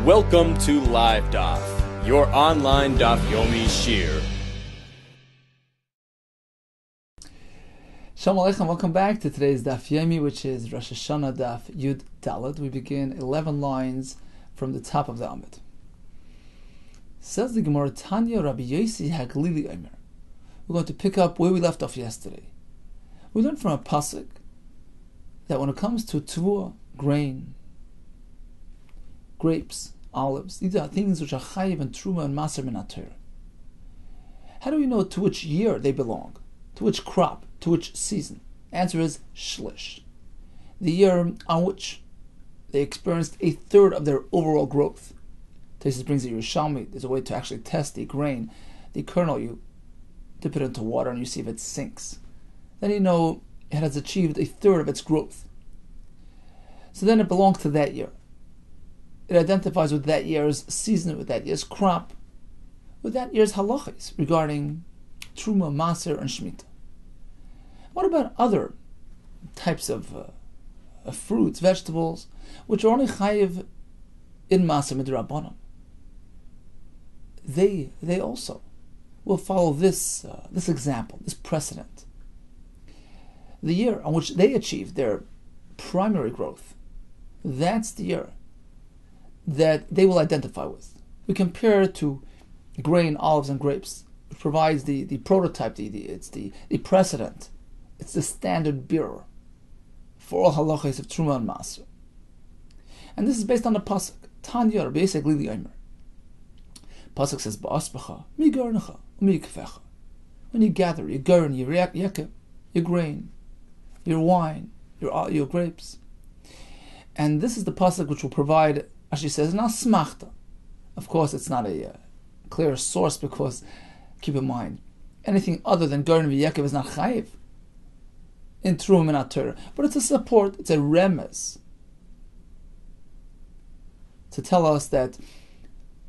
Welcome to Live Daf, your online Daf Yomi Shir. Shalom Aleichem, welcome back to today's Daf Yomi, which is Rosh HaShanna Daf Yud Daled. We begin 11 lines from the top of the Amud. Says the Gemara, Tanya Rabbi Yosi Haglili Omer. We're going to pick up where we left off yesterday. We learned from a pasuk that when it comes to tvua, grain, grapes, olives, these are things which are chayiv and truma and maser min haTorah. How do we know to which year they belong? To which crop? To which season? Answer is shlish. The year on which they experienced a third of their overall growth. Taisus brings a Yerushalmi. There's a way to actually test the grain, the kernel. You dip it into water and you see if it sinks. Then you know it has achieved a third of its growth. So then it belongs to that year. It identifies with that year's season, with that year's crop, with that year's halachas regarding truma, maser, and shemitah. What about other types of fruits, vegetables, which are only chayiv in maser midrabanan? They also will follow this example, this precedent. The year on which they achieved their primary growth, that's the year that they will identify with. We compare it to grain, olives, and grapes, which provides the prototype, it's the precedent, it's the standard bearer for all halachas of truma and maser. And this is based on the pasuk, Tanya Rabbi Yosi Haglili Omer. Pasuk says, Ba'aspacha, mi garnecha, mi yikfecha. When you gather, you garn, your yakev, your grain, your wine, your grapes. And this is the pasuk which will provide, as she says, now smachta. Of course, it's not a clear source because, keep in mind, anything other than garden v'yakev is not chayiv in truma min haTorah. But it's a support, it's a remez to tell us that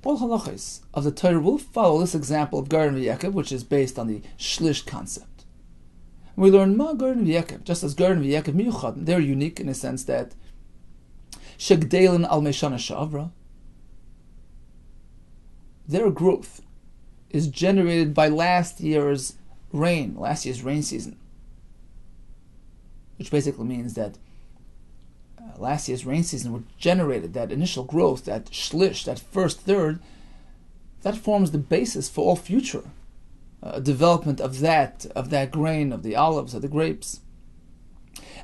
all halachas of the Torah will follow this example of garden v'yakev, which is based on the shlish concept. And we learn ma garden v'yakev, just as garden v'yakev miyuchad, they're unique in the sense that shegdelin al meishana she'avra, their growth is generated by last year's rain season, which basically means that last year's rain season, which generated that initial growth, that shlish, that first third, that forms the basis for all future development of that grain, of the olives, of the grapes.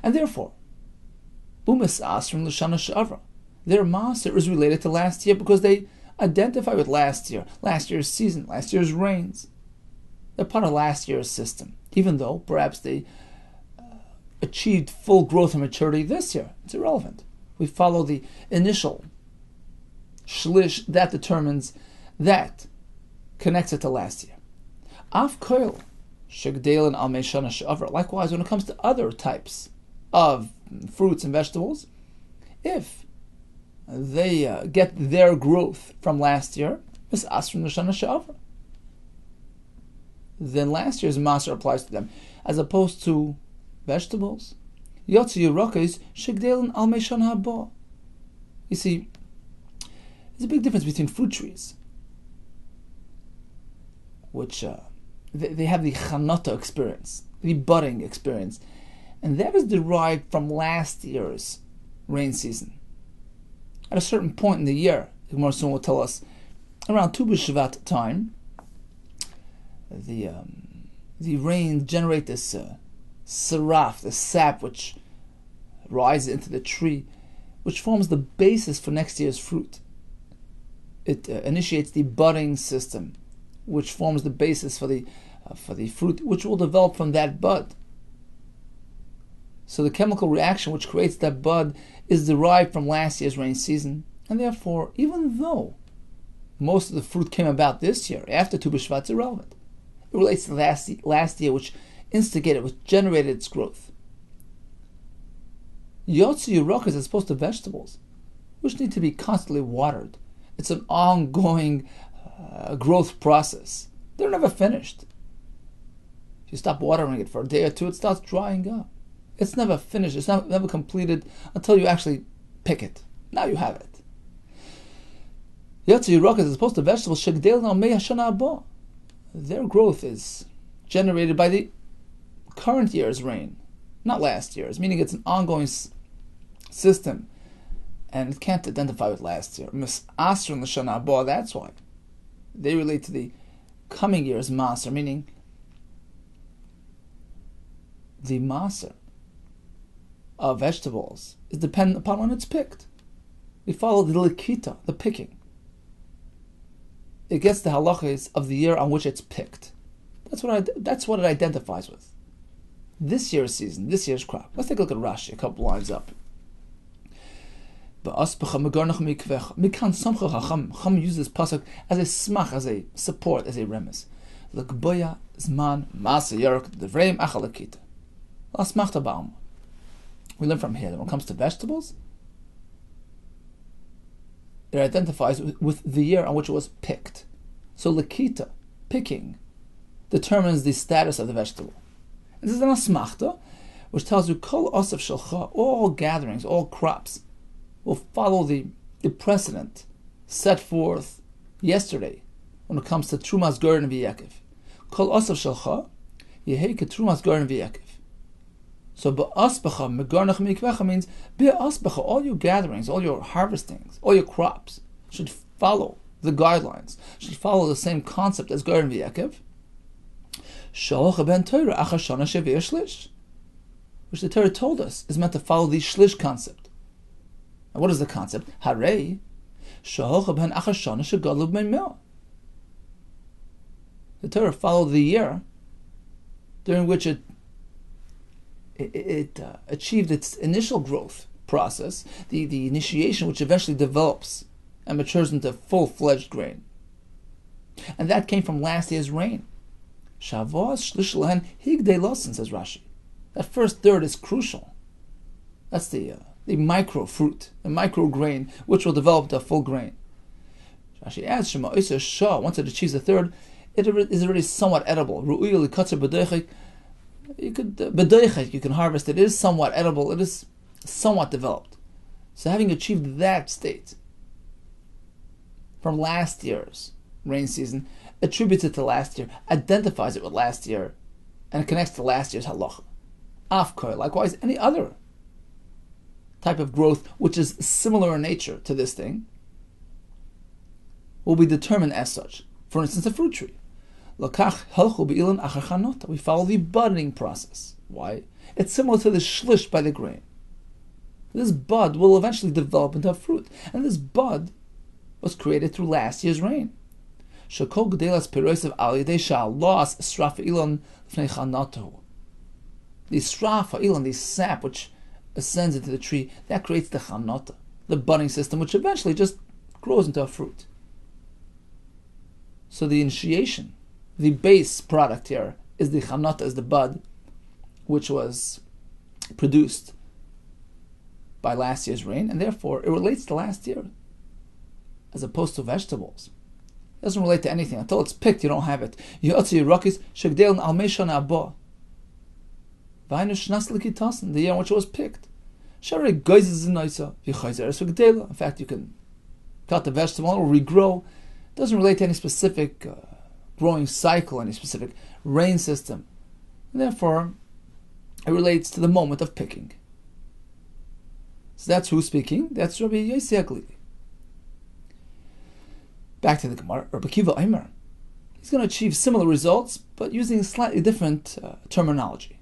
And therefore, umis asrim l'shana she'avra, their maser is related to last year because they identify with last year's season, last year's rains. They're part of last year's system, even though perhaps they achieved full growth and maturity this year. It's irrelevant. We follow the initial shlish that determines, that connects it to last year. Af koil shegdelin al meishana she'avra. Likewise, when it comes to other types of fruits and vegetables, if they get their growth from last year, then last year's maser applies to them, as opposed to vegetables. You see, there's a big difference between fruit trees, which they have the chanata experience, the budding experience, and that is derived from last year's rain season. At a certain point in the year, the Gemara soon will tell us, around Tu B'Shvat time, the rain generate this saraf, the sap which rises into the tree, which forms the basis for next year's fruit. It initiates the budding system, which forms the basis for the fruit, which will develop from that bud. So the chemical reaction which creates that bud is derived from last year's rain season, and therefore, even though most of the fruit came about this year, after Tu B'Shvat, it's irrelevant. It relates to last year, which instigated, which generated its growth. Yotzi Yerokas, as opposed to vegetables, which need to be constantly watered. It's an ongoing growth process. They're never finished. If you stop watering it for a day or two, it starts drying up. It's never finished. It's never completed until you actually pick it. Now you have it. Yatsi Yirakis, as opposed to vegetables, Shegdel Al Mei HaShana Haba. Their growth is generated by the current year's rain, not last year's, meaning it's an ongoing system, and it can't identify with last year. Mis Asr and L'Shana Haba, that's why. They relate to the coming year's Maser, meaning the Maser of vegetables is dependent upon when it's picked. We follow the Likita, the picking. It gets the halachas of the year on which it's picked. That's what it identifies with. This year's season, this year's crop. Let's take a look at Rashi, a couple lines up. Chacham uses this pasuk as a smach, as a support, as a remes. L'kboya zman masa yerk devreim achalakita. L'asmachta ba'am. We learn from here that when it comes to vegetables, it identifies with the year on which it was picked. So lakita, picking, determines the status of the vegetable. And this is an asmachta, which tells you kol osef shalcha, all gatherings, all crops, will follow the precedent set forth yesterday when it comes to trumas goren v'yakev. Kol osef shalcha, yehei ketrumas goren v'yakev. So be'asbacha megarnach mikvecha means be'asbacha, all your gatherings, all your harvestings, all your crops should follow the guidelines, should follow the same concept as goren v'yakev. Shalach ben Torah achar shana shevir shlish, which the Torah told us is meant to follow the shlish concept. And what is the concept? Harei shalach ben achar shana shegalu b'meimel. The Torah followed the year during which it achieved its initial growth process, the initiation which eventually develops and matures into full-fledged grain. And that came from last year's rain. Shavos shlish lehen higdei losin, says Rashi. That first third is crucial. That's the micro fruit, the micro grain, which will develop to full grain. Rashi adds, Shema Isa Shah, once it achieves the third, it is already somewhat edible. Ru'uyah likatzer b'doichik, you can harvest it. It is somewhat edible. It is somewhat developed. So having achieved that state from last year's rain season, attributes it to last year, identifies it with last year, and it connects to last year's halacha. Afkoi, likewise, any other type of growth which is similar in nature to this thing will be determined as such. For instance, a fruit tree. We follow the budding process. Why? It's similar to the shlish by the grain. This bud will eventually develop into a fruit. And this bud was created through last year's rain. The sraf, the sap which ascends into the tree, that creates the chanata, the budding system, which eventually just grows into a fruit. So the initiation, the base product here is the chanata, is the bud, which was produced by last year's rain, and therefore it relates to last year, as opposed to vegetables. It doesn't relate to anything. Until it's picked, you don't have it. The year in which it was picked. In fact, you can cut the vegetable, it will regrow. It doesn't relate to any specific growing cycle, any specific rain system. And therefore, it relates to the moment of picking. So that's who's speaking. That's Rabbi Yossi Haglili. Back to the Gemara. Rabbi Kiva Eimer. He's going to achieve similar results, but using slightly different terminology.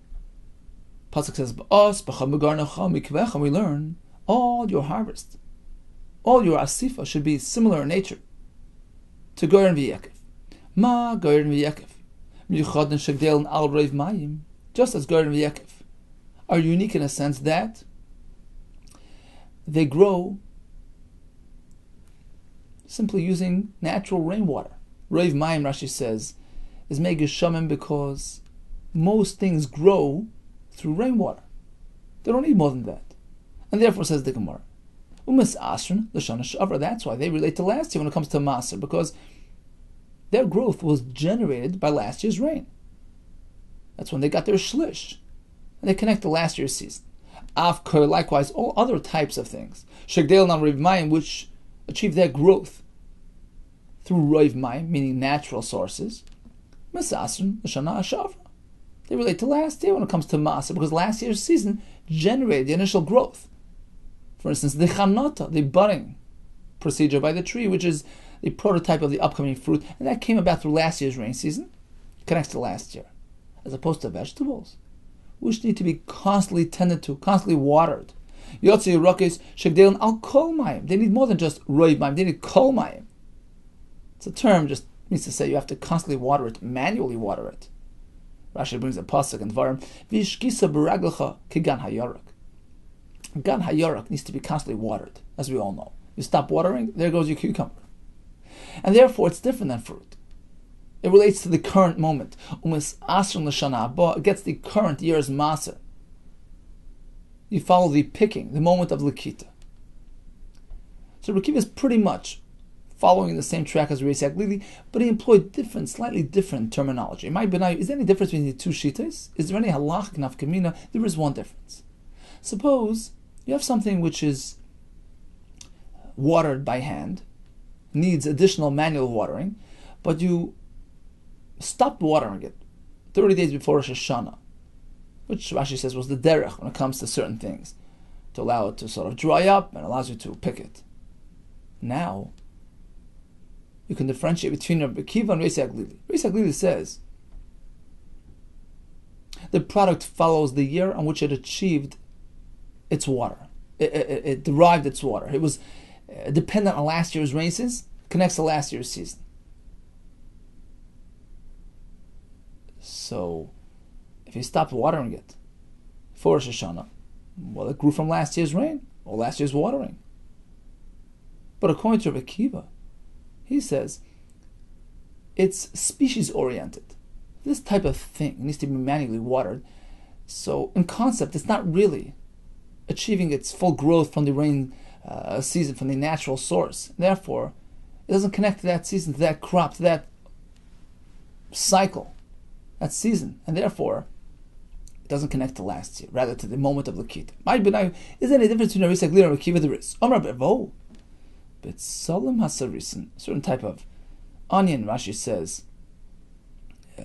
Pasuk says, and we learn all your harvest, all your asifa should be similar in nature to goren v'yakev. Ma goren v'yakev, miuchad shegdel al reiv mayim, just as goren v'yakev are unique in a sense that they grow simply using natural rainwater. Reiv mayim, Rashi says, is megeshamim because most things grow through rainwater. They don't need more than that. And therefore, says the Gemara, Umas Asrin, L'Shana Shavra, that's why they relate to last year when it comes to Maser, because their growth was generated by last year's rain. That's when they got their shlish. And they connect to last year's season. Avkar, likewise, all other types of things. Shegdel Nam Reiv Mayim, which achieve their growth through roiv mayim, meaning natural sources, misasrin l'shana hashavra. They relate to last year when it comes to Maser, because last year's season generated the initial growth. For instance, the chanata, the budding procedure by the tree, which is the prototype of the upcoming fruit, and that came about through last year's rain season, connects to last year, as opposed to vegetables, which need to be constantly tended to, constantly watered. Yotzi rokes shegdelen al kol mayim. They need more than just roiv mayim, they need kol mayim. It's a term, just means to say you have to constantly water it, manually water it. Rashi brings a pasuk in Dvarim, V'ishkisa b'raglecha kigan hayarak. Gan hayarak needs to be constantly watered, as we all know. You stop watering, there goes your cucumber. And therefore, it's different than fruit. It relates to the current moment. Umis asron l'shana haba, it gets the current year's maser. You follow the picking, the moment of Lakita. So Rabbi Akiva is pretty much following the same track as Reis Aglili, but he employed different, slightly different terminology. Is there any difference between the two shitas? Is there any halach nafkamina? There is one difference. Suppose you have something which is watered by hand, needs additional manual watering, but you stopped watering it 30 days before Rosh HaShanna, which Rashi says was the derech when it comes to certain things, to allow it to sort of dry up and allows you to pick it. Now, you can differentiate between Rabbi Akiva and Reis Aglili. Reis Aglili says the product follows the year on which it achieved its water. It derived its water. It was dependent on last year's races, connects to last year's season. So, if you stopped watering it for Rosh Hashanah, well, it grew from last year's rain or last year's watering. But according to Rabbi Akiva, he says it's species-oriented. This type of thing needs to be manually watered. So, in concept, it's not really achieving its full growth from the rain season, from the natural source. Therefore, it doesn't connect to that season, to that crop, to that cycle, that season, and therefore, it doesn't connect to last year, rather to the moment of Lakita. Is there any difference between Reis Aglili and Akiva? There is. Omar Bevo. But Solim Hasarisin, a certain type of onion, Rashi says,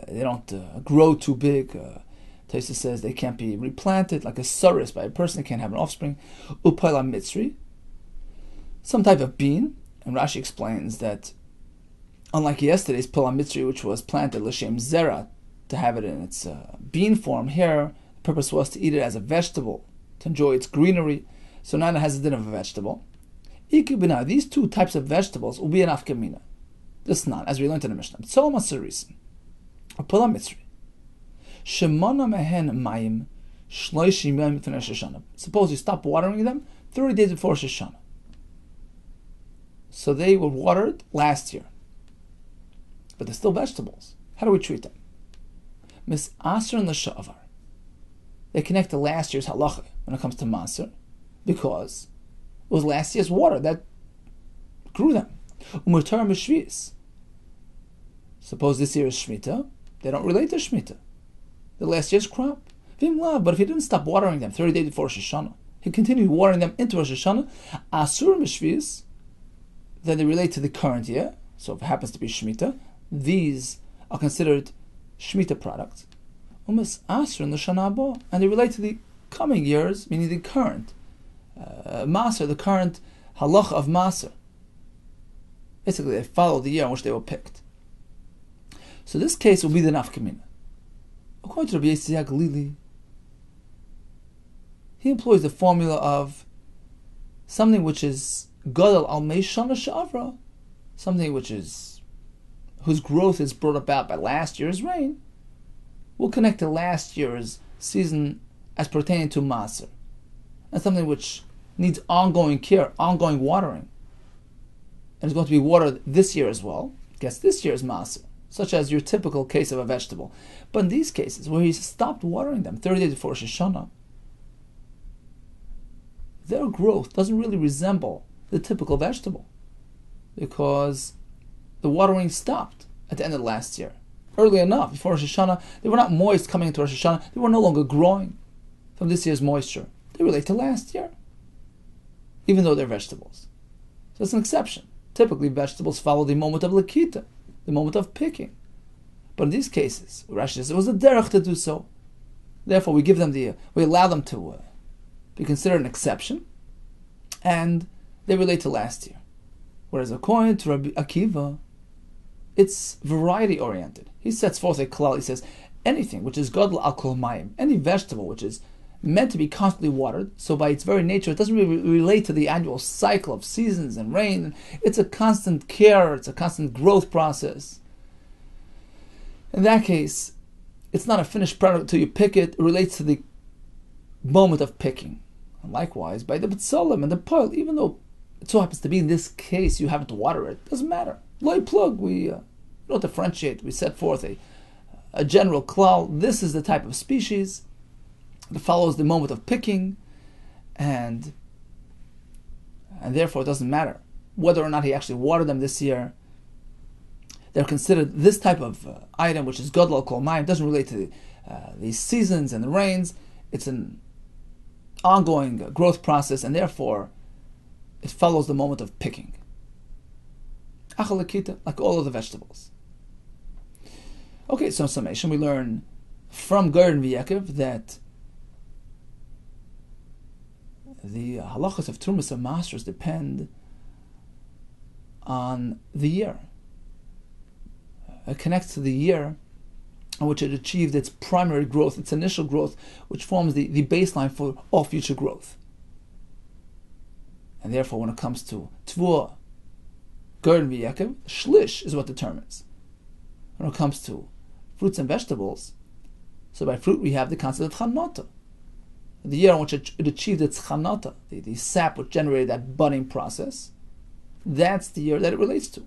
they don't grow too big. Taisa says they can't be replanted, like a saris by a person, they can't have an offspring. Upala Mitzri, some type of bean, and Rashi explains that unlike yesterday's Pala Mitzri, which was planted L'Shem Zera, to have it in its bean form, here the purpose was to eat it as a vegetable, to enjoy its greenery, so now it has a din of a vegetable. Ikubina, these two types of vegetables will be an afkamina. This not, as we learned in the Mishnah. Tzol Masarisin, a Pala Mitzri. Shemana mehen mayim shloishim yom b'fnei Rosh HaShanna. Suppose you stop watering them 30 days before Rosh HaShanna. So they were watered last year, but they're still vegetables. How do we treat them? Mis aser and l'sha'avar. They connect to last year's halacha when it comes to maser, because it was last year's water that grew them. Umutar mishvis. Suppose this year is Shemitah, they don't relate to Shemitah, the last year's crop. But if he didn't stop watering them 30 days before Rosh Hashanah, he continued watering them into Rosh Hashanah, asur mishvis, then they relate to the current year. So if it happens to be Shemitah, these are considered Shemitah products. Umas asur in the Shana Haba, and they relate to the coming years, meaning the current Maser, the current halacha of Maser. Basically, they follow the year in which they were picked. So this case will be the nafkamina. According to Rabbi Yehuda Kessler, he employs the formula of something which is gadol al mei shana she'avra, something whose growth is brought about by last year's rain, will connect to last year's season as pertaining to Maser, and something which needs ongoing care, ongoing watering, and is going to be watered this year as well, gets this year's Maser, such as your typical case of a vegetable. But in these cases, where he stopped watering them 30 days before Rosh Hashanah, their growth doesn't really resemble the typical vegetable, because the watering stopped at the end of last year. Early enough, before Rosh Hashanah, they were not moist coming into Rosh Hashanah. They were no longer growing from this year's moisture. They relate to last year, even though they're vegetables. So it's an exception. Typically, vegetables follow the moment of lakita, the moment of picking. But in these cases, Rashi says it was a derech to do so. Therefore, we allow them to be considered an exception, and they relate to last year. Whereas according to Rabbi Akiva, it's variety oriented. He sets forth a klal. He says anything which is gadol al kol mayim, any vegetable which is meant to be constantly watered, so by its very nature it doesn't really relate to the annual cycle of seasons and rain. It's a constant care, it's a constant growth process. In that case, it's not a finished product until you pick it. It relates to the moment of picking. And likewise, by the B'tzolim and the Poil, even though it so happens to be in this case you haven't to water it, doesn't matter. Loi plug, we don't differentiate. We set forth a general klal. This is the type of species that follows the moment of picking, and therefore it doesn't matter whether or not he actually watered them this year. They're considered this type of item, which is gadol kol mayim, doesn't relate to the seasons and the rains. It's an ongoing growth process, and therefore it follows the moment of picking. Achalakita, like all of the vegetables. Okay, so in summation, we learn from Ger and V'Yaakov that the halachas of Trumas and Masters depend on the year. It connects to the year in which it achieved its primary growth, its initial growth, which forms the baseline for all future growth. And therefore, when it comes to Tvua, Ger and V'Yaakov, Shlish is what determines. When it comes to fruits and vegetables, so by fruit we have the concept of Chanata. The year in which it achieved its Chanata, the sap which generated that budding process, that's the year that it relates to.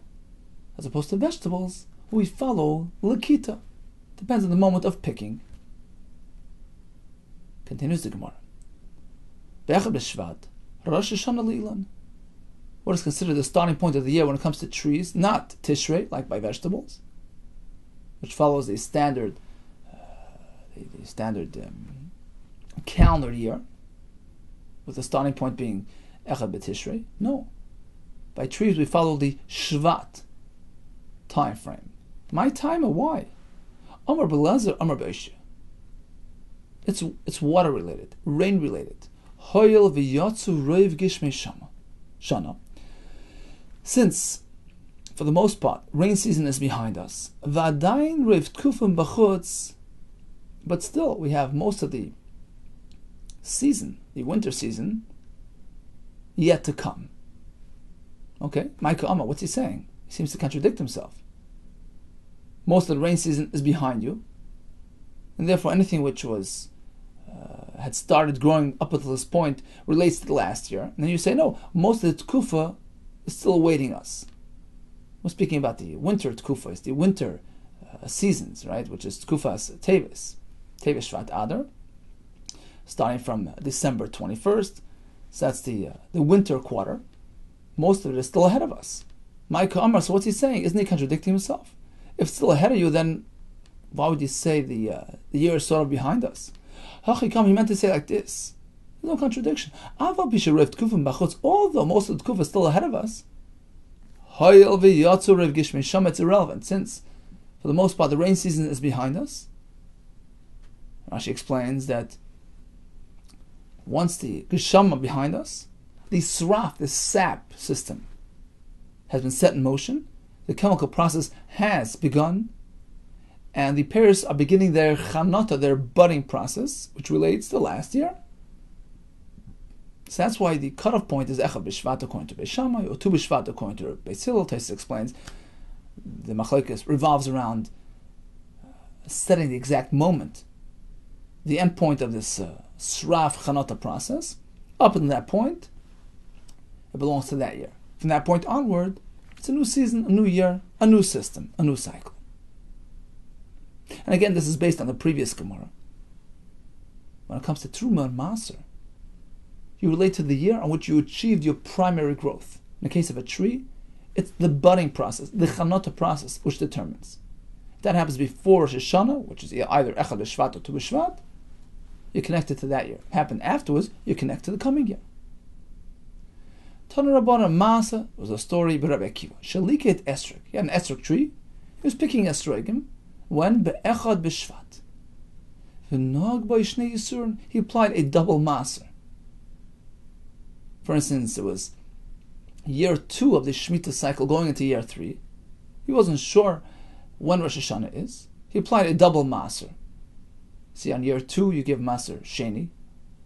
As opposed to vegetables, we follow Lakita. Depends on the moment of picking. Continues the Gemara. Be'echad b'Shvat, Rosh HaShanna Lilan. What is considered the starting point of the year when it comes to trees, not Tishrei, like by vegetables, which follows the standard calendar year, with the starting point being Echad b'Tishrei. No. By trees we follow the Shvat time frame. My time or why? Amar b'Lezer, Amar b'Oshe. It's water related, rain related. Hoyel v'yatzu roiv gishmei shana. Since, for the most part, rain season is behind us, v'adayin roiv tkufim b'chutz, but still we have most of the season, the winter season, yet to come. Okay, Micah Amma, what's he saying? He seems to contradict himself. Most of the rain season is behind you, and therefore anything which was had started growing up until this point relates to the last year. And then you say, no, most of the tkufa is still awaiting us. We're speaking about the winter tkufa, it's the winter seasons, right? Which is tkufas tevis Shvat Adar, starting from December 21st. So that's the winter quarter. Most of it is still ahead of us. Micah Amar, so what's he saying? Isn't he contradicting himself? If it's still ahead of you, then why would you say the year is sort of behind us? He meant to say like this. There's no contradiction. Although most of the Tkuf is still ahead of us, it's irrelevant, since for the most part the rain season is behind us. Rashi explains that once the Geshama behind us, the Sraf, the sap system, has been set in motion, the chemical process has begun, and the pears are beginning their chanata, their budding process, which relates to last year. So that's why the cutoff point is Echad b'Shvat according to Beis Shammai, or Tu b'Shvat according to Beis Hillel. Tosfos explains the machlokes revolves around setting the exact moment, the end point of this sraf chanata process. Up until that point, it belongs to that year. From that point onward, it's a new season, a new year, a new system, a new cycle. And again, this is based on the previous Gemara. When it comes to Truma and Maser, you relate to the year on which you achieved your primary growth. In the case of a tree, it's the budding process, the chanata process, which determines. If that happens before Rosh HaShanna, which is either Echad b'Shvat or Tu b'Shvat, you're connected to that year. If it happened afterwards, you're connected to the coming year. Tana Rabbana Masa was a story by Rabbi Akiva. Shaliket esrog. He had an esrog tree. He was picking esrogim when be'echad b'shvat. V'nog by shnei yisurin. He applied a double maser. For instance, it was year 2 of the Shemitah cycle going into year 3. He wasn't sure when Rosh HaShanna is. He applied a double maser. See, on year 2 you give maser sheni.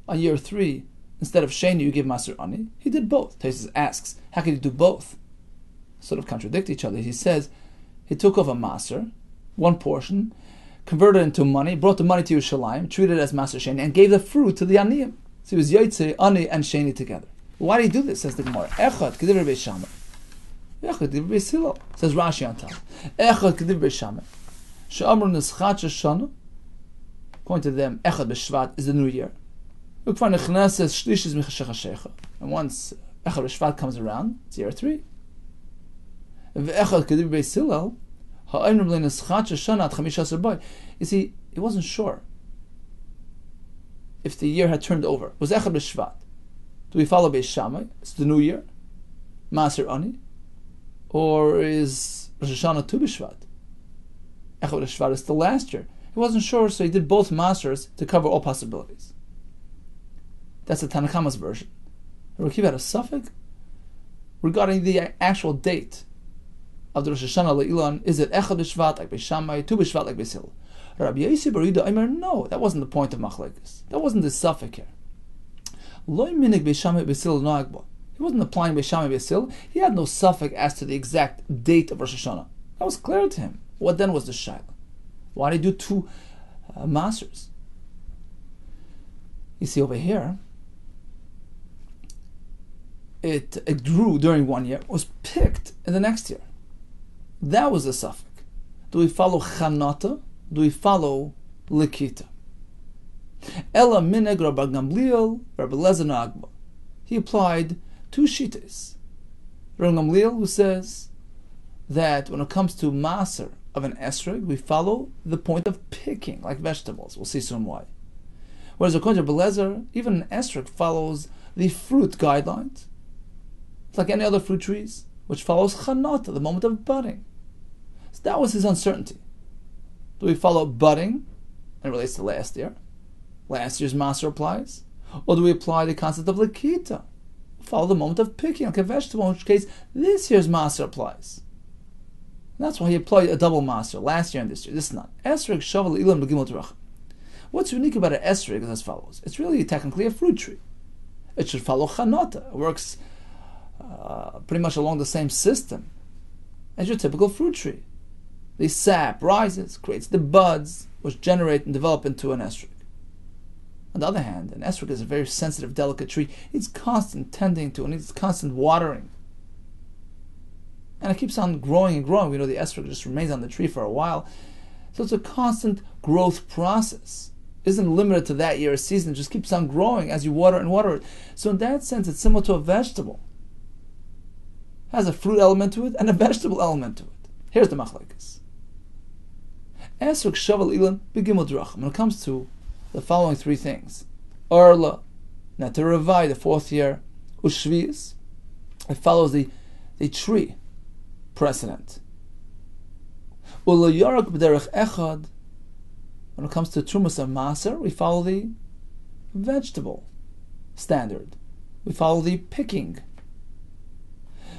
On year 3, instead of sheni you give maser ani. He did both. Taisus asks, how can you do both? Sort of contradict each other. He says, he took off a maser, one portion, converted it into money, brought the money to Yerushalayim, treated it as maser sheni, and gave the fruit to the aniyim. So he was yotzei, ani, and sheni together. Why did he do this? Says the Gemara. Echad k'div Rabbi Shammai. Echad k'div Rabbi Hillel. Says Rashi on top. Echad k'div Rabbi Shammai. She'amru neschat HaShanna. According to them, Echad b'Shvat is the new year. And once Echad b'Shvat comes around, it's year 3. Echad k'div Rabbi Hillel. You see, he wasn't sure if the year had turned over. Was Echad b'Shvat? Do we follow Beis Shammai? It's the new year, Maser Ani, or is Rosh Hashanah Tu B'Shvat? Echad b'Shvat is the last year. He wasn't sure, so he did both Masers to cover all possibilities. That's the Tanakama's version. Rabbi Akiva had a suffix regarding the actual date of the Rosh Hashanah Le'ilan. Is it Echad b'Shvat like Beis Shammai, Tu B'Shvat like Beis Hillel? Rabbi Yehuda Kessler, no, that wasn't the point of Machlekes. That wasn't the suffix here. He wasn't applying Beis Shammai Beis Hillel. He had no suffix as to the exact date of Rosh Hashanah. That was clear to him. What then was the shaila? Why did he do 2 masters? You see over here, it grew during 1 year, was picked in the next year. That was the suffix. Do we follow Chanata? Do we follow Likita? Ela mineg Rabbi Gamliel, Rabbi Lezer Agba. He applied 2 shitas. Rabbi Gamliel, who says that when it comes to maser of an esrog, we follow the point of picking, like vegetables. We'll see soon why. Whereas according to Rabbi Lezer, even an esrog follows the fruit guidelines. It's like any other fruit trees, which follows chanata, the moment of budding. So that was his uncertainty. Do we follow budding, and it relates to last year? Last year's maser applies? Or do we apply the concept of lakita? Follow the moment of picking, like a vegetable, in which case this year's maser applies. And that's why he applied a double maser last year and this year. This is not. Esrog shaval ilam begimel drachim. What's unique about an esrog is as follows. It's really technically a fruit tree. It should follow chanata. It works pretty much along the same system as your typical fruit tree. The sap rises, creates the buds, which generate and develop into an esrog. On the other hand, an esrog is a very sensitive, delicate tree. It needs constant tending to, it needs constant watering. And it keeps on growing and growing. We know the esrog just remains on the tree for a while. So it's a constant growth process. It isn't limited to that year's season. It just keeps on growing as you water and water it. So in that sense, it's similar to a vegetable. It has a fruit element to it and a vegetable element to it. Here's the machlekes. Esrog shaval ilan begimel drachim. When it comes to the following 3 things: Arla, Neteravai, the 4th year, Ushvius, it follows the tree precedent. Ula Yarak b'derech echad, when it comes to Trumas and Maser, we follow the vegetable standard. We follow the picking.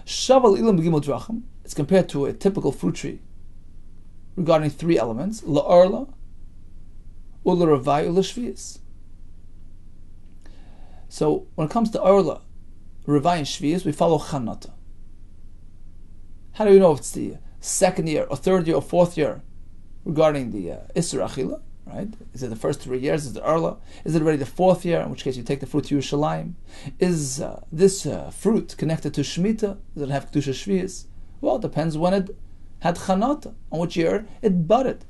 Shaval ilam b'gimel drachim, it's compared to a typical fruit tree regarding 3 elements: La'arla, Ula Ravai, Ula Shvius. So when it comes to Arla, Ravai, and Shvius, we follow Chanata. How do we know if it's the 2nd year, or 3rd year, or 4th year regarding the Isser Achila? Right? Is it the first 3 years? Is it Arla? Is it already the 4th year, in which case you take the fruit to Yerushalayim? Is this fruit connected to Shemitah? Does it have Kedusha Shvius? Well, it depends when it had Chanata, on which year it budded.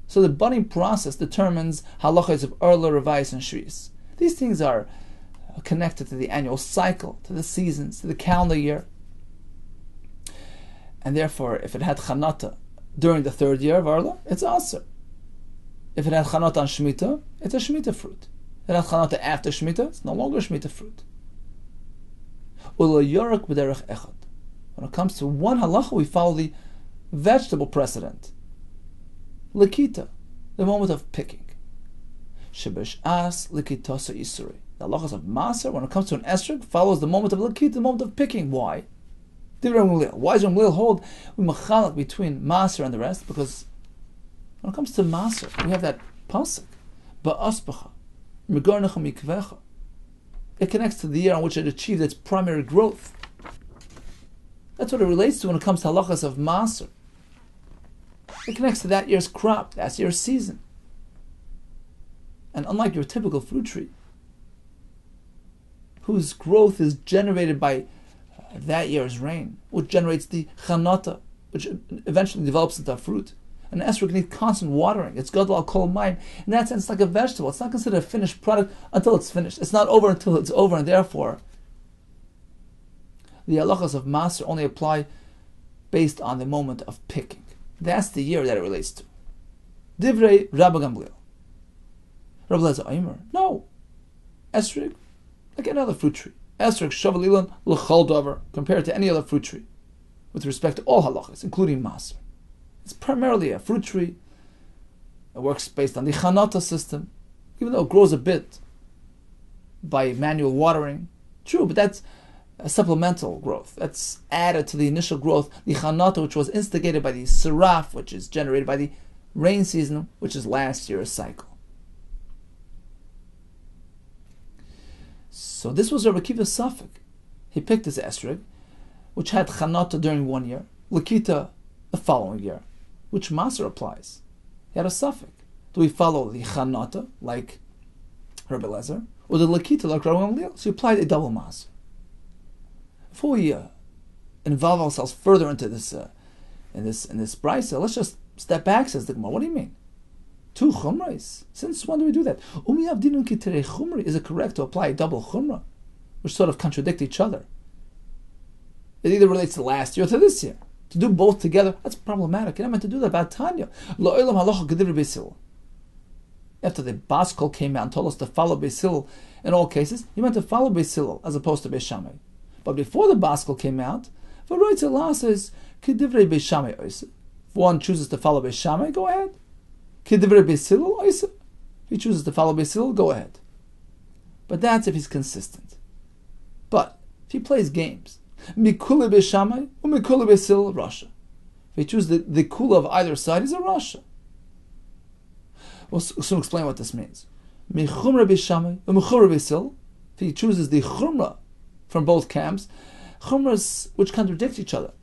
So the budding process determines halachos of Arla, Ravais, and Shvius. These things are connected to the annual cycle, to the seasons, to the calendar year. And therefore, if it had Chanata during the 3rd year of Arla, it's Aser. If it had Chanata on Shemitah, it's a Shemitah fruit. If it had Chanata after Shemitah, it's no longer Shemitah fruit. When it comes to one halacha, we follow the vegetable precedent. Likita, the moment of picking. Shebesh as likitasa isuri. The halachas of Maser, when it comes to an esrog, follows the moment of Likita, the moment of picking. Why? Why does Ramlil hold we machalak between Maser and the rest? Because when it comes to Maser, we have that pasuk, ba'aspacha, megarnecha mikvecha. It connects to the year on which it achieved its primary growth. That's what it relates to when it comes to halachas of Maser. It connects to that year's crop, that year's season. And unlike your typical fruit tree, whose growth is generated by that year's rain, which generates the chanata, which eventually develops into a fruit. An esrog needs constant watering. It's gadol al kol mayim. In that sense, it's like a vegetable. It's not considered a finished product until it's finished. It's not over until it's over, and therefore, the halachas of Maser only apply based on the moment of picking. That's the year that it relates to. Divrei Rabbi Gamliel. Rabbi Lezer Aimer. No. Esrog, like any other fruit tree. Esrog shavalilan l'chol davar, compared to any other fruit tree, with respect to all halachas, including Maser. It's primarily a fruit tree. It works based on the chanata system, even though it grows a bit by manual watering. True, but that's a supplemental growth. That's added to the initial growth, the chanata, which was instigated by the seraph, which is generated by the rain season, which is last year's cycle. So this was Rabbi Akiva's suffix. He picked his esrog, which had chanata during 1 year, lakita the following year, which Maser applies. He had a suffix. Do we follow the chanata like Rabbi Lezer, or the lakita like Rabbi Gamliel? So he applied a double Maser. Before we involve ourselves further into this in this brisa, let's just step back. Says the Gemara. What do you mean? 2 chumras? Since when do we do that? Is it correct to apply a double chumrah, which sort of contradict each other? It either relates to last year or to this year. To do both together, that's problematic. You're not meant to do that. About Tanya. After the Bas Kol came out and told us to follow Beis Hillel in all cases, you meant to follow Beis Hillel as opposed to Beis Shammai. But before the Bas Kol came out, says, if one chooses to follow Beis Shammai, go ahead. If he chooses to follow Beis Hillel, go ahead. But that's if he's consistent. But if he plays games, Mikula Beis Shammai or Mikula Beis Hillel, Rasha. If he chooses the kula of either side, he's a Rasha. We'll soon explain what this means. Michumra Beis Shammai or Michumra Beis Hillel. If he chooses the chumra from both camps, chumras which contradict each other.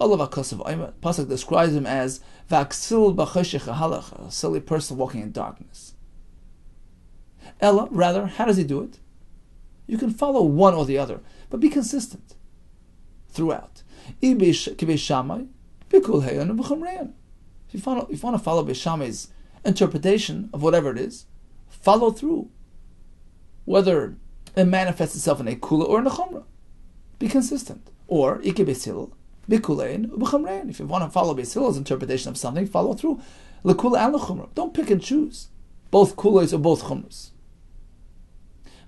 Allah Pasuk describes him as Vaksil b'choshech halach, a silly person walking in darkness. Ella, rather, how does he do it? You can follow one or the other, but be consistent throughout. If you want to follow Beis Shammai's interpretation of whatever it is, follow through. Whether it manifests itself in a kula or in a chumrah. Be consistent. Or, Ike Beis Hillel, bikulein ub'chamrein. If you want to follow Beis Hillel's interpretation of something, follow through. L'kula and l'chumrah. Don't pick and choose. Both kulas or both chumras.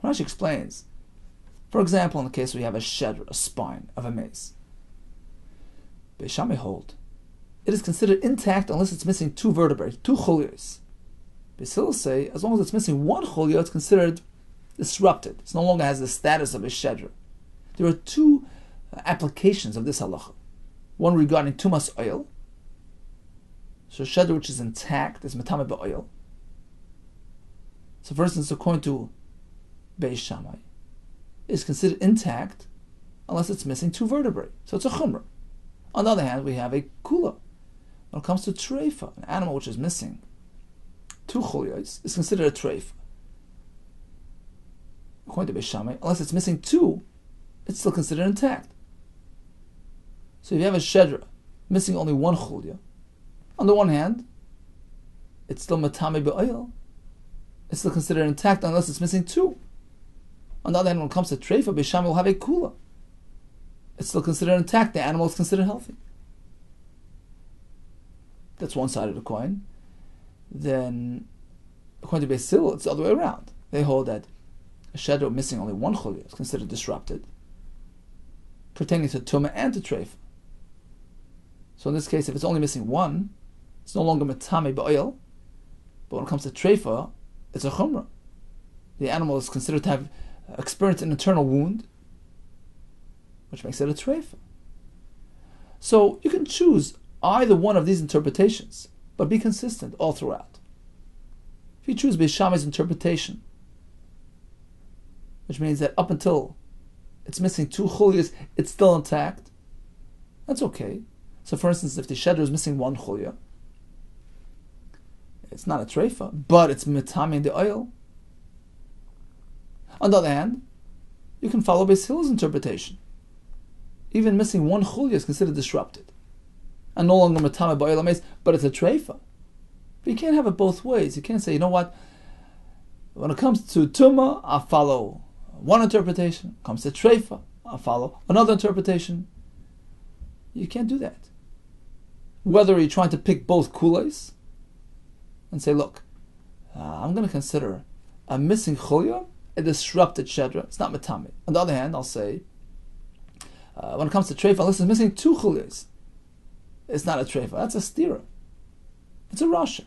Rashi explains, for example, in the case we have a shedra, a spine of a mace. Beis Shammai hold, it is considered intact unless it's missing 2 vertebrae, 2 chulios. Beis Hillel say, as long as it's missing 1 chulio, it's considered disrupted. It no longer has the status of a shedra. There are 2 applications of this halacha. One regarding tumas oil. So shedra which is intact is metame ba'oil. So for instance, according to Beis Shammai, is considered intact unless it's missing 2 vertebrae. So it's a chumrah. On the other hand, we have a kula. When it comes to treifa, an animal which is missing 2 chulios is considered a treifa. According to Beis Shammai, unless it's missing 2, it's still considered intact. So if you have a shedra missing only 1 chulya, on the one hand, it's still matame be'oil. It's still considered intact unless it's missing 2. On the other hand, when it comes to treifa, Beis Shammai will have a kula. It's still considered intact. The animal is considered healthy. That's one side of the coin. Then, according to Beis Hillel, it's the other way around. They hold that a a shedra missing only one chulya is considered disrupted, pertaining to tumah and to treifa. So in this case, if it's only missing one, it's no longer metame ba'oil, but when it comes to treifa, it's a chumrah. The animal is considered to have experienced an internal wound, which makes it a treifa. So you can choose either one of these interpretations, but be consistent all throughout. If you choose Beis Shammai's interpretation, which means that up until it's missing two chulias, it's still intact, that's okay. So for instance, if the shedder is missing one chulya, it's not a treifa, but it's metame the oil. On the other hand, you can follow Beis Hillel's interpretation. Even missing one chulya is considered disrupted, and no longer metame ba'oil hameis, but it's a treifa. But you can't have it both ways. You can't say, you know what, when it comes to tumah, I'll follow one interpretation. When it comes to treifa, I'll follow another interpretation. You can't do that. Whether you're trying to pick both kulais and say, look, I'm going to consider a missing chulya a disrupted shedra. It's not metame. On the other hand, I'll say, when it comes to treifa, unless it's missing two chulias, it's not a treifa. That's a stira. It's a rasha.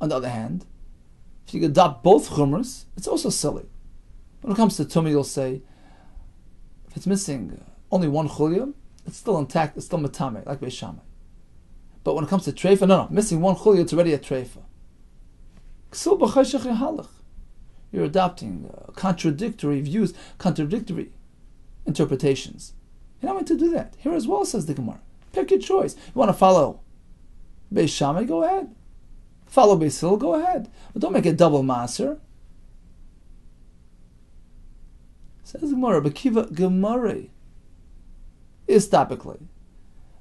On the other hand, if you adopt both chumras, it's also silly. When it comes to tumah, you'll say, if it's missing only one chulya, it's still intact, it's still metame, like Beis Shammai. But when it comes to treifa, no, missing one chulya, it's already a treifa. You're adopting contradictory views, contradictory interpretations. You're not meant to do that. Here as well, says the Gemara. Pick your choice. You want to follow Beis Shammai, go ahead. Follow Beis Hillel, go ahead. But don't make it double maser. Says the Gemara, Bekiva Gemara is topically.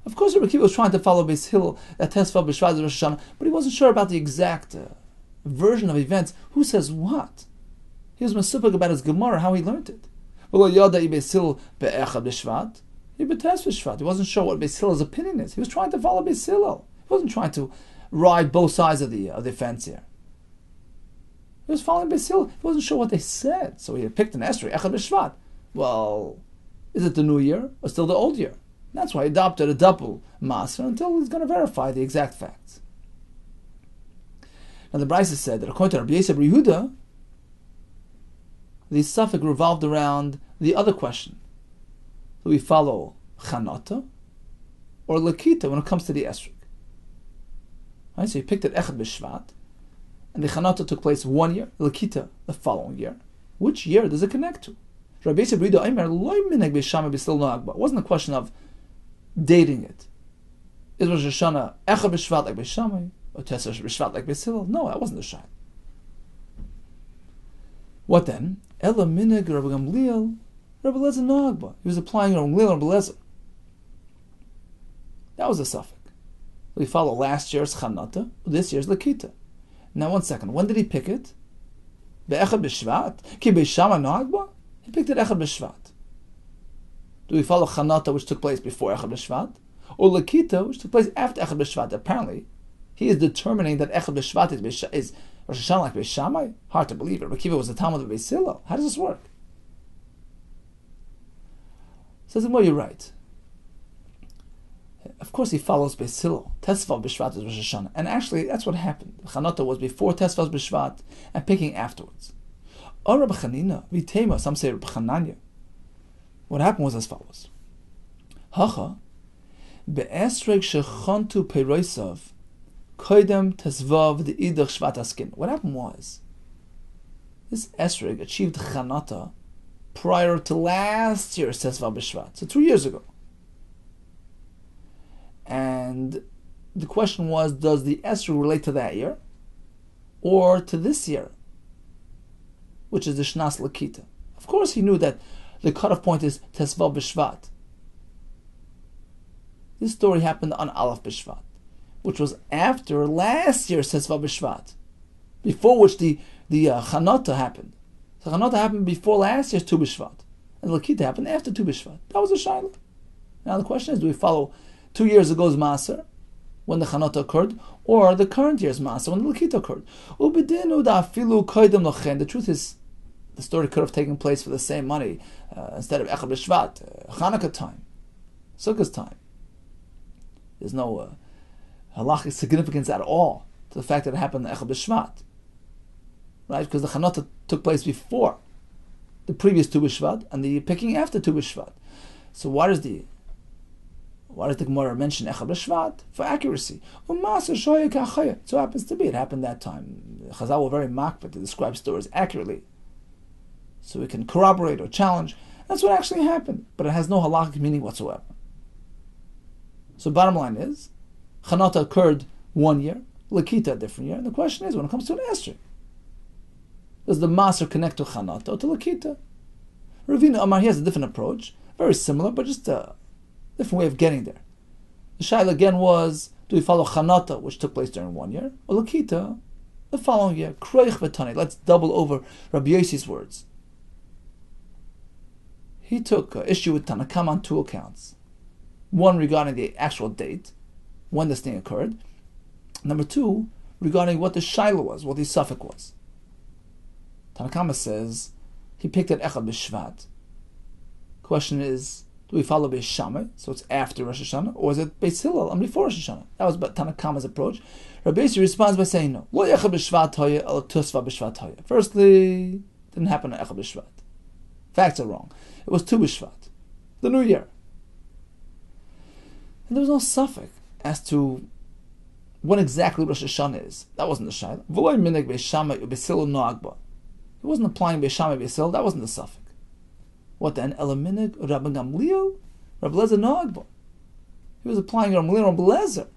Of course, Rabbi Kiva was trying to follow Beis Hillel, that Tesvav B'Shvat Rosh HaShanna, but he wasn't sure about the exact version of events. Who says what? He was masupik about his Gemara, how he learned it. He wasn't sure what Beis Hillel's opinion is. He was trying to follow Beis Hillel. He wasn't trying to ride both sides of the fence here. He was following Beis Hillel. He wasn't sure what they said, so he picked an esrei Echad B'Shvat. Well, is it the new year or still the old year? That's why he adopted a double maser until he's going to verify the exact facts. Now the Brisa said that according to Rabbi Yehuda, the suffix revolved around the other question: do we follow chanata or lakita when it comes to the esrog? Right, so he picked it Echad B'Shvat, and the chanata took place 1 year, lakita the following year. Which year does it connect to? Rabbi Yehuda Aimer loy minhag Beis Shammai b'sil noag. It wasn't a question of dating it. Is Rosh HaShanna Echad B'Shvat like Beis Shammai or Tesvav B'Shvat like Beis Hillel? No, that wasn't the shayla. What then? Ela minhag Rabbi Gamliel, Rabbi Lezer noagba. He was applying Rabbi Gamliel and Rabbi Lezer. That was the suffix. We follow last year's chanata, this year's lakita. Now 1 second. When did he pick it? Be'echad B'Shvat? Ki Beis Shammai noagba? He picked it Echad B'Shvat. Do we follow chanata, which took place before Echad B'Shvat, or lakita, which took place after Echad B'Shvat? Apparently, he is determining that Echad B'Shvat is Rosh HaShanna like Beis Shammai. Hard to believe. Rabbi Kiva was the Talmud of Beis Hillel. How does this work? Says, well, you're right. Of course, he follows Beis Hillel. Tesvav B'Shvat is Rosh HaShanna, and actually, that's what happened. Chanata was before Tesvav B'Shvat and picking afterwards. Or Rabbi Chanina, Vitema, some say Rabbi Chananya. What happened was as follows: Hacha be'esreg shechantu peirosav koidem tesvav the idach shvat askin. What happened was this esreg achieved chanata prior to last year's tesvav b'shvat, so 2 years ago. And the question was, does the esreg relate to that year or to this year, which is the shnas lakita? Of course, he knew that the cutoff point is Tesvav B'Shvat. This story happened on Aleph B'Shvat, which was after last year's Tesvav B'Shvat, before which the Chanata happened. So Chanata happened before last year's Tu B'Shvat, and the Lakita happened after Tu B'Shvat. That was a shayla. Now the question is, do we follow 2 years ago's Maser, when the Chanata occurred, or the current year's Maser, when the Lakita occurred? The truth is, The story could have taken place for the same money instead of Echad B'Shvat, Hanukkah time, Sukkot time. There's no halachic significance at all to the fact that it happened in Echad B'Shvat, right? Because the Chanukah took place before the previous Tu B'Shvat and the picking after Tu B'Shvat. So why does the Gemara mention Echad B'Shvat? For accuracy. So happens to be. It happened that time. Chazal were very makpid to describe stories accurately, so we can corroborate or challenge. That's what actually happened, but it has no halakhic meaning whatsoever. So bottom line is, Chanukah occurred one year, Lakita a different year, and the question is, when it comes to an esrog, does the Maser connect to Chanukah or to Lakita? Ravina Amar, he has a different approach, very similar, but just a different way of getting there. The shaila again was, do we follow Chanukah, which took place during one year, or Lakita, the following year? Kroich v'tani. Let's double over Rabbi Yossi's words. He took issue with Tanakam on two accounts. One regarding the actual date, when this thing occurred. Number two, regarding what the shaila was, what the suffix was. Tanakama says he picked at Echad B'Shvat. Question is, do we follow Beis Shammai, so it's after Rosh HaShanna, or is it Beis Hillel and before Rosh HaShanna? That was Tanakama's approach. Rabbi Yossi responds by saying no. Lo Echad B'Shvat hoya, el Tusva B'Shvat hoya. Firstly, it didn't happen on Echad B'Shvat. Facts are wrong. It was Tu B'Shvat, the new year. And there was no suffix as to when exactly Rosh Hashanah is. That wasn't the shayla. V'loy minig Beis Shammai u'Beis Hillel no'agba. He wasn't applying Beis Shammai Beis Hillel. That wasn't the suffix. What then? Elaminig Rabbi Gamliel, Rabbi Lezer no'agba. He was applying Rabbi Gamliel, Rabbi Lezer.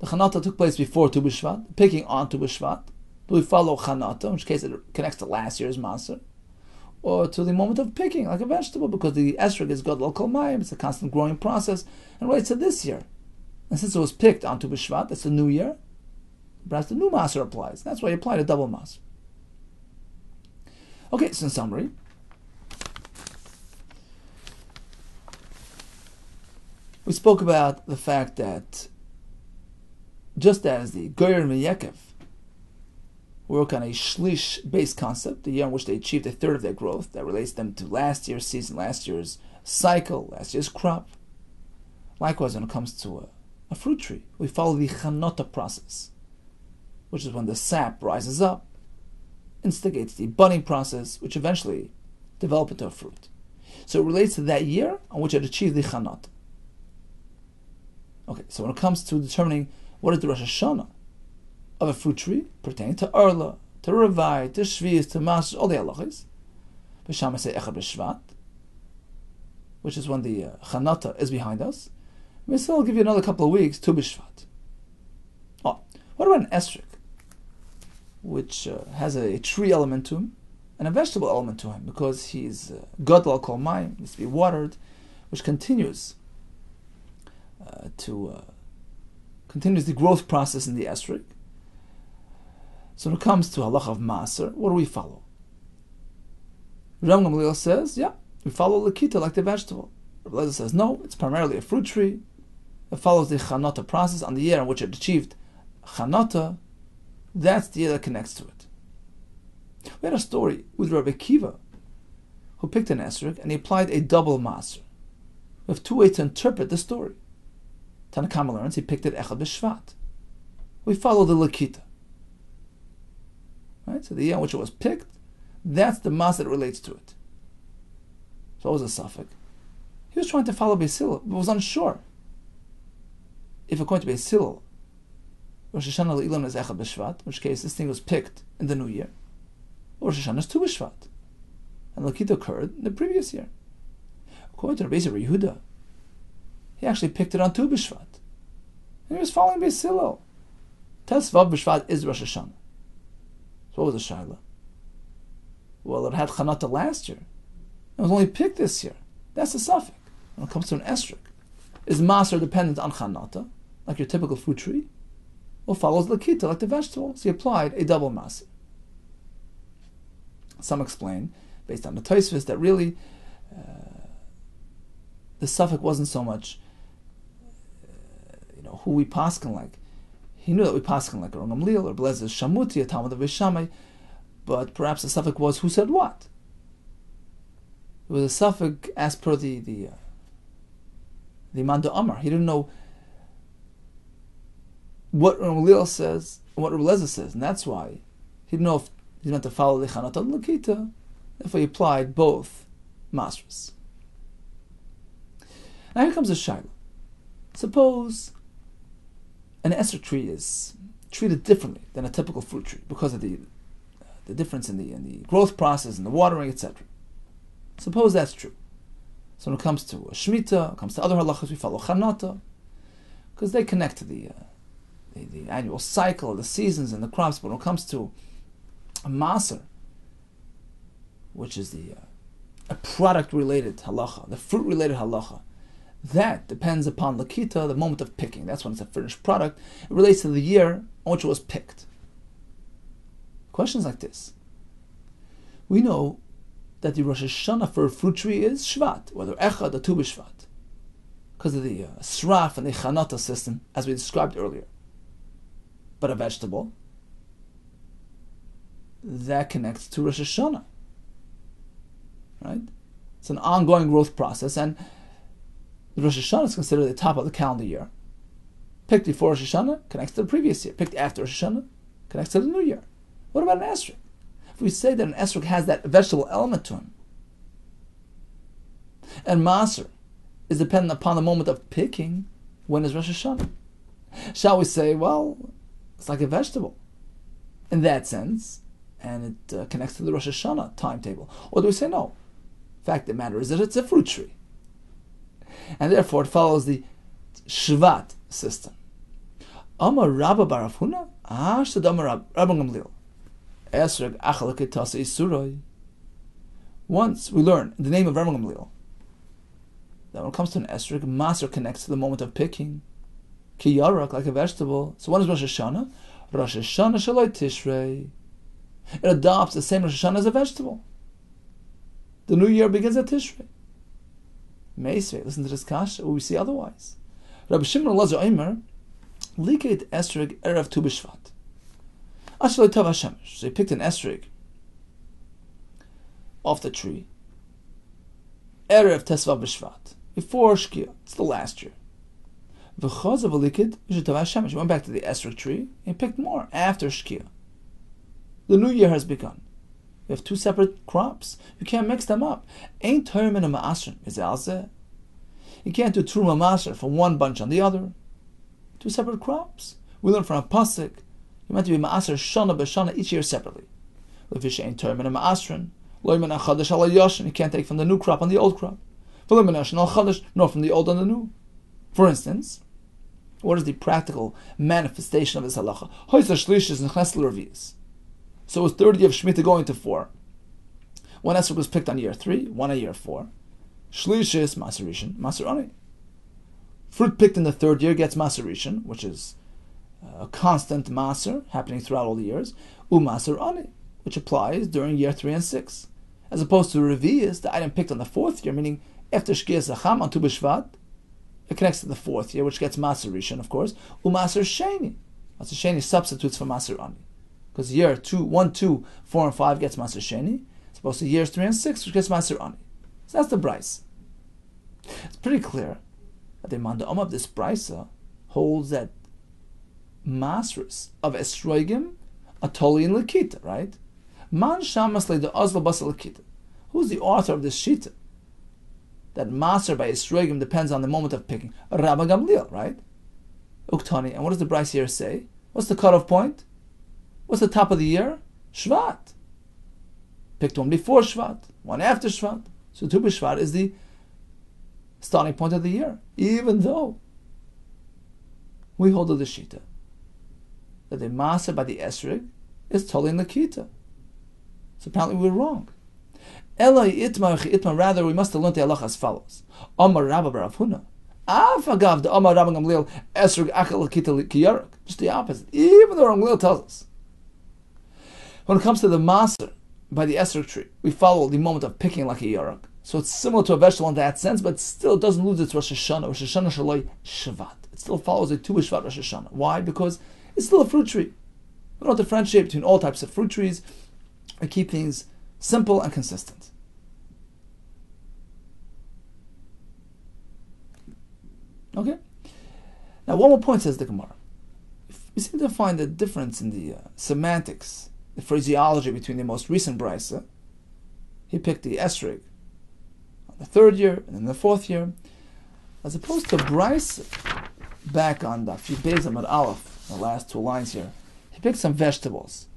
The Chanukah took place before Tu B'Shvat, picking on Tu B'Shvat. Do we follow Chanukah, in which case it connects to last year's Maser, or to the moment of picking, like a vegetable, because the esrog is God local mayim, it's a constant growing process, and relates to this year. And since it was picked on Tu B'Shvat, that's the new year, perhaps the new Maser applies. That's why you apply a double Maser. Okay, so in summary, we spoke about the fact that just as the Goyer and Yekev work on a shlish-based concept, the year in which they achieved a third of their growth, that relates them to last year's season, last year's cycle, last year's crop. Likewise, when it comes to a fruit tree, we follow the Chanukah process, which is when the sap rises up, instigates the budding process, which eventually develops into a fruit. So it relates to that year on which it achieved the Chanukah. Okay, so when it comes to determining what is the Rosh HaShanna of a fruit tree, pertaining to Erla, to Revai, to Shvius, to Mas, all the halachas, Beis Shammai say Echad B'Shvat, which is when the Chanukah is behind us. Maybe I'll give you another couple of weeks, Tu B'Shvat. Oh, what about an esrog, which has a tree element to him and a vegetable element to him, because he's Gadol Kol Mayim, needs to be watered, which continues continues the growth process in the esrog. So when it comes to halacha of Maser, what do we follow? Rabbi Gamliel says, yeah, we follow Lakita like the vegetable. Rabbi Lezer says, no, it's primarily a fruit tree. It follows the Chanukah process on the year in which it achieved Chanukah. That's the year that connects to it. We had a story with Rabbi Kiva, who picked an esrog and he applied a double Maser. We have two ways to interpret the story. Tanakama learns he picked it Echad B'Shvat. We follow the Lakita. Right? So the year in which it was picked, that's the Maser that relates to it. So what was the suffix? He was trying to follow Beis Hillel, but was unsure. If according to Beis Hillel, Rosh HaShanna Le'ilam is Echad B'Shvat, in which case this thing was picked in the new year, Rosh HaShanna is Tu B'Shvat, and Lakita occurred in the previous year. According to Rabbi Yehuda, he actually picked it on Tu B'Shvat, and he was following Beis Hillel. Tesvav B'Shvat is Rosh HaShanna. So what was the shaila? Well, it had Chanukah last year. It was only picked this year. That's the suffix. When it comes to an esrog, is Maser dependent on Chanukah, like your typical fruit tree, or follows Lakita, like the vegetable? So he applied a double Maser. Some explain, based on the Tosfos, that really the suffix wasn't so much who we paskin like. He knew that we paskin like Rabbi Gamliel or Blazer Shamuti, a Talmud of Beis Shammai, but perhaps the suffix was who said what. It was a suffix as per the Manda Amar. He didn't know what Ramulil says and what Rabbi says, and that's why he didn't know if he's meant to follow Lechanot or Lakita. Therefore, he applied both Masras. Now here comes a Shaila. Suppose an esrog tree is treated differently than a typical fruit tree because of the difference in the growth process and the watering, etc. Suppose that's true. So when it comes to Shemitah, when it comes to other halachas, we follow Chanata, because they connect to the annual cycle, the seasons and the crops. But when it comes to a Maser, which is a product-related halacha, the fruit-related halacha, that depends upon Lakita, the moment of picking. That's when it's a finished product. It relates to the year on which it was picked. Questions like this. We know that the Rosh HaShanna for a fruit tree is Shvat, whether Echad or Tu B'Shvat, because of the Sraf and the Chanata system, as we described earlier. But a vegetable, that connects to Rosh HaShanna. Right? It's an ongoing growth process, and the Rosh HaShanna is considered the top of the calendar year. Picked before Rosh HaShanna connects to the previous year. Picked after Rosh HaShanna connects to the new year. What about an esrog? If we say that an esrog has that vegetable element to him, and Maser is dependent upon the moment of picking, when is Rosh HaShanna? Shall we say, well, it's like a vegetable in that sense, and it connects to the Rosh HaShanna timetable? Or do we say no? The fact of the matter is that it's a fruit tree, and therefore it follows the Shvat system. Amar Rabba Bar Huna, Ashtad Amar Rabba Gamliel, Esrog Achal Ketasa Isuroi. Once we learn the name of Rabba Gamliel that when it comes to an esrog, Maser connects to the moment of picking, Ki Yarak, like a vegetable. So when is Rosh HaShanna? Rosh HaShanna Shaloi Tishrei. It adopts the same Rosh Hashanah as a vegetable. The new year begins at Tishrei. Meisvei, listen to this kasha, we see otherwise. Rabbi Shimon Elazar Omer, Liket esrog erev Tu B'Shvat. Ashloi Tov HaShemesh. So he picked an esrog off the tree. Erev Tesvav B'Shvat. Before Shkia. It's the last year. V'chozav Liket Tov HaShemesh. He went back to the esrog tree and picked more after Shkia. The new year has begun. You have two separate crops. You can't mix them up. Ain't Termin and Ma'asrin is alzeh. You can't do Truma Ma'asr from one bunch on the other. Two separate crops. We learn from a pasuk. You're meant to be Ma'asr Shana B'Shana each year separately. Lefish ain't Termin and Ma'asrin. Loimen HaChadash Ala Yoshin. You can't take from the new crop on the old crop. Loimen HaChadash, nor from the old on the new. For instance, what is the practical manifestation of this halacha? Hoysa Shlishis and Chesel Revius. So it was 30 of Shemitah going to 4. One esrog was picked on year 3, one on year 4. Shlishis, Maser Rishon, Maser Ani. Fruit picked in the 3rd year gets Maser Rishon, which is a constant Maser happening throughout all the years. Maser Ani, which applies during year 3 and 6. As opposed to Revius, the item picked on the 4th year, meaning after Shkia Zacham on Tu B'Shvat, it connects to the 4th year, which gets Maser Rishon, of course. Maser Sheni. Maser Sheni substitutes for Maser Ani. Because year 2, 1, 2, 4, and 5 gets Maser Sheni, as opposed to years 3 and 6, which gets Maser Ani. So that's the Bryce. It's pretty clear that the Manda'am of this Brysa holds that Masris of Esrogim are totally in Lakita, right? Man Shamas Le de Ozla Basa Lakita. Who's the author of this Shita? That Maser by Esrogim depends on the moment of picking. Rabbi Gamliel, right? Uktani. And what does the Bryce here say? What's the cutoff point? What's the top of the year? Shvat. Picked one before Shvat, one after Shvat. So Tu B'Shvat is the starting point of the year. Even though we hold of the Shita that the Maser by the Esrog is totally in the Kita. So apparently we're wrong. Eloi itma, rather we must have learned the halacha as follows. Amar Rabba Bar Huna. Afagav the Amar Rabba Gamliel Esrog Achal Kita Kiyarak. Just the opposite. Even though Gamliel tells us, when it comes to the Maser by the esrog tree, we follow the moment of picking like a yarak. So it's similar to a vegetable in that sense, but still it doesn't lose its Rosh HaShanna. Rosh HaShanna Shaloi Shvat. It still follows a Tu B'Shvat Rosh HaShanna. Why? Because it's still a fruit tree. We don't differentiate between all types of fruit trees. I keep things simple and consistent. Okay? Now, one more point, says the Gemara. We seem to find a difference in the semantics, the phraseology between the most recent brisa. He picked the esrig on the 3rd year and then the 4th year, as opposed to brisa back on the Yud Amud Aleph, the last 2 lines here. He picked some vegetables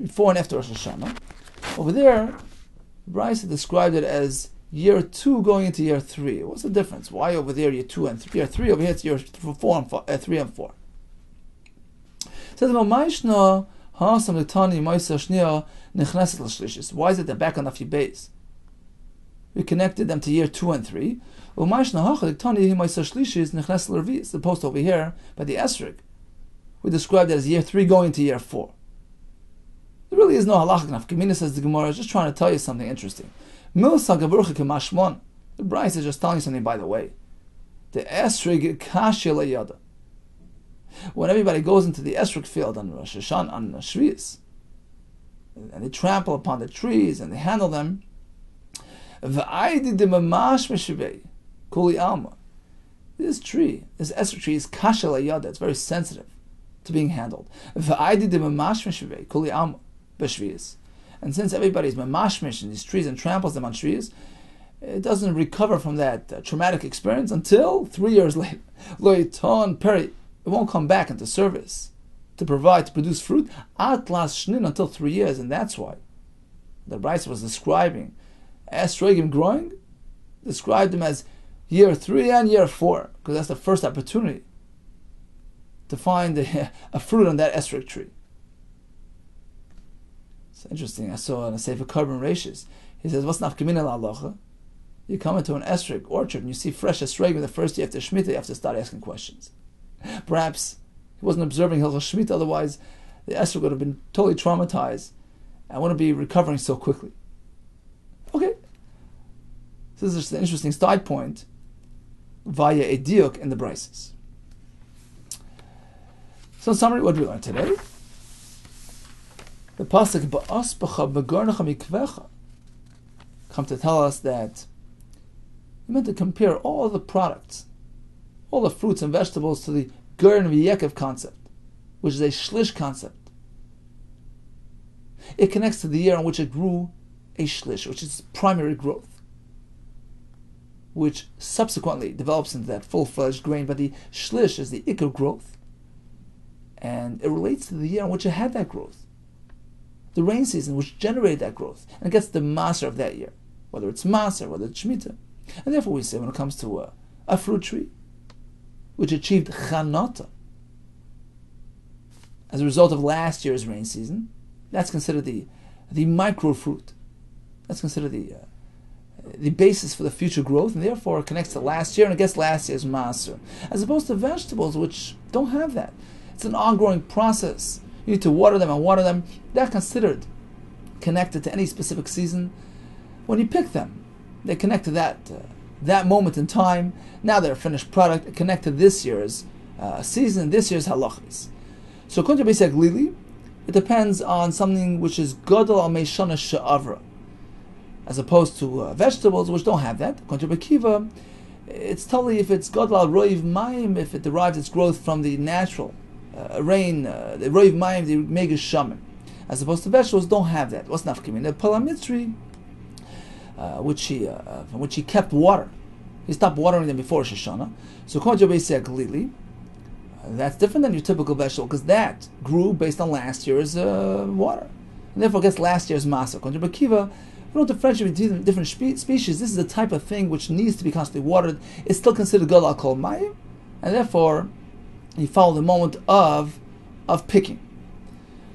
before and after Rosh HaShanna. Over there, brisa described it as year 2 going into year 3. What's the difference? Why over there year 2 and 3? Year 3 over here it's year 4 and 3 and 4. It says, why is it that back on Daf Yud we connected them to year 2 and 3? Opposed to over here by the esrig, we described it as year 3 going to year 4. There really is no halachic nafkamina, says the Gemara. Just trying to tell you something interesting. The Bryce is just telling you something by the way. The esrig kashya layada. When everybody goes into the esrig field on Rosh HaShanna, on Shvius, and they trample upon the trees and they handle them, this tree, this esrig tree is kashya layada. It's very sensitive to being handled. And since everybody's mamashmish in these trees and tramples them on trees, it doesn't recover from that traumatic experience until 3 years later. It won't come back into service to produce fruit until 3 years, and that's why the Bryce was describing esrogim growing, described them as year 3 and year 4, because that's the first opportunity to find a fruit on that esrog tree. It's interesting. I saw in a Sefer Carbon Rashis, he says, what's nafkamina la'alocha? You come into an esrog orchard and you see fresh esrogim the first year after Shemitah, you have to start asking questions. Perhaps he wasn't observing Hilchos Shemitah, otherwise the esrog would have been totally traumatized and wouldn't be recovering so quickly. Okay. This is just an interesting side point via a diuk in the Brises. So in summary, what did we learn today? The pasuk ba'aspacha begarnacha mikvecha come to tell us that we meant to compare all the products, all the fruits and vegetables, to the Gern V'Yekev concept, which is a shlish concept. It connects to the year in which it grew a shlish, which is primary growth, which subsequently develops into that full-fledged grain, but the shlish is the ikar growth, and it relates to the year in which it had that growth, the rain season which generated that growth, and it gets the maser of that year, whether it's maser, whether it's shemitah. And therefore we say when it comes to a fruit tree which achieved chanata as a result of last year's rain season, that's considered the micro fruit. That's considered the basis for the future growth, and therefore it connects to last year and it gets last year's maser. As opposed to vegetables which don't have that. It's an ongoing process. You need to water them and water them. They're considered connected to any specific season. When you pick them, they connect to that moment in time. Now they're a finished product. They connect to this year's season, this year's halachis. So according to Beis Glili, it depends on something which is gadol al meishana she'avra, as opposed to vegetables which don't have that. According to Bekiva, it's totally if it's gadol al roiv mayim, if it derives its growth from the natural rain, the roiv mayim, the megas shaman, as opposed to vegetables don't have that. What's nafkamin? The palamitri, from which he kept water. He stopped watering them before Rosh HaShanna. So according to Beis Glili, that's different than your typical vegetable, because that grew based on last year's water, and therefore gets last year's masa. According to Bekiva, we don't differentiate between different species. This is the type of thing which needs to be constantly watered. It's still considered gadol al kol mayim, and therefore you follow the moment of picking.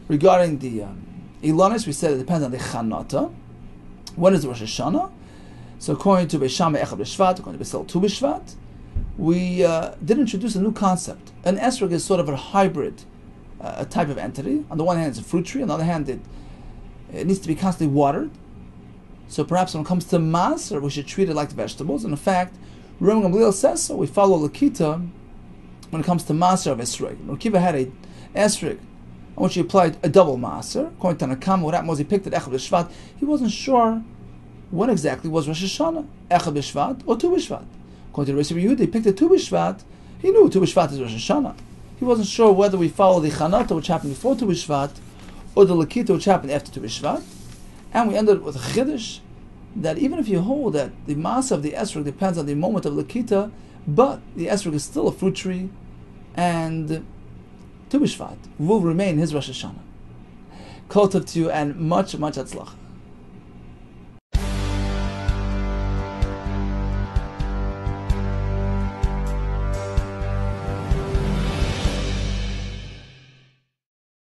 Regarding the ilanis, we said it depends on the chanata. When is Rosh HaShanna? So according to Beis Shammai Echad B'Shvat, according to Beis Hillel Tu B'Shvat, we did introduce a new concept. An esrog is sort of a hybrid a type of entity. On the one hand, it's a fruit tree. On the other hand, it needs to be constantly watered. So perhaps when it comes to maser, we should treat it like vegetables. And in fact, Rabbi Gamliel says so. We follow Lakita when it comes to maser of esrog. Rakiva had a esrog on which he applied a double Maaser. According to Nakam, what happened was he picked it Echad B'Shvat. He wasn't sure when exactly was Rosh HaShanna, Echad B'Shvat or Tu B'Shvat. According to Rabbi Yehuda, he picked a Tu B'Shvat. He knew Tu B'Shvat is Rosh HaShanna. He wasn't sure whether we follow the Chanata, which happened before Tu B'Shvat, or the Lakita, which happened after Tu B'Shvat. And we ended with a Chiddush, that even if you hold that the Maasa of the Esrog depends on the moment of Lakita, but the Esrog is still a fruit tree, and Tu B'Shvat will remain his Rosh HaShanna. Kol tov to you, and much, much Hatzlach.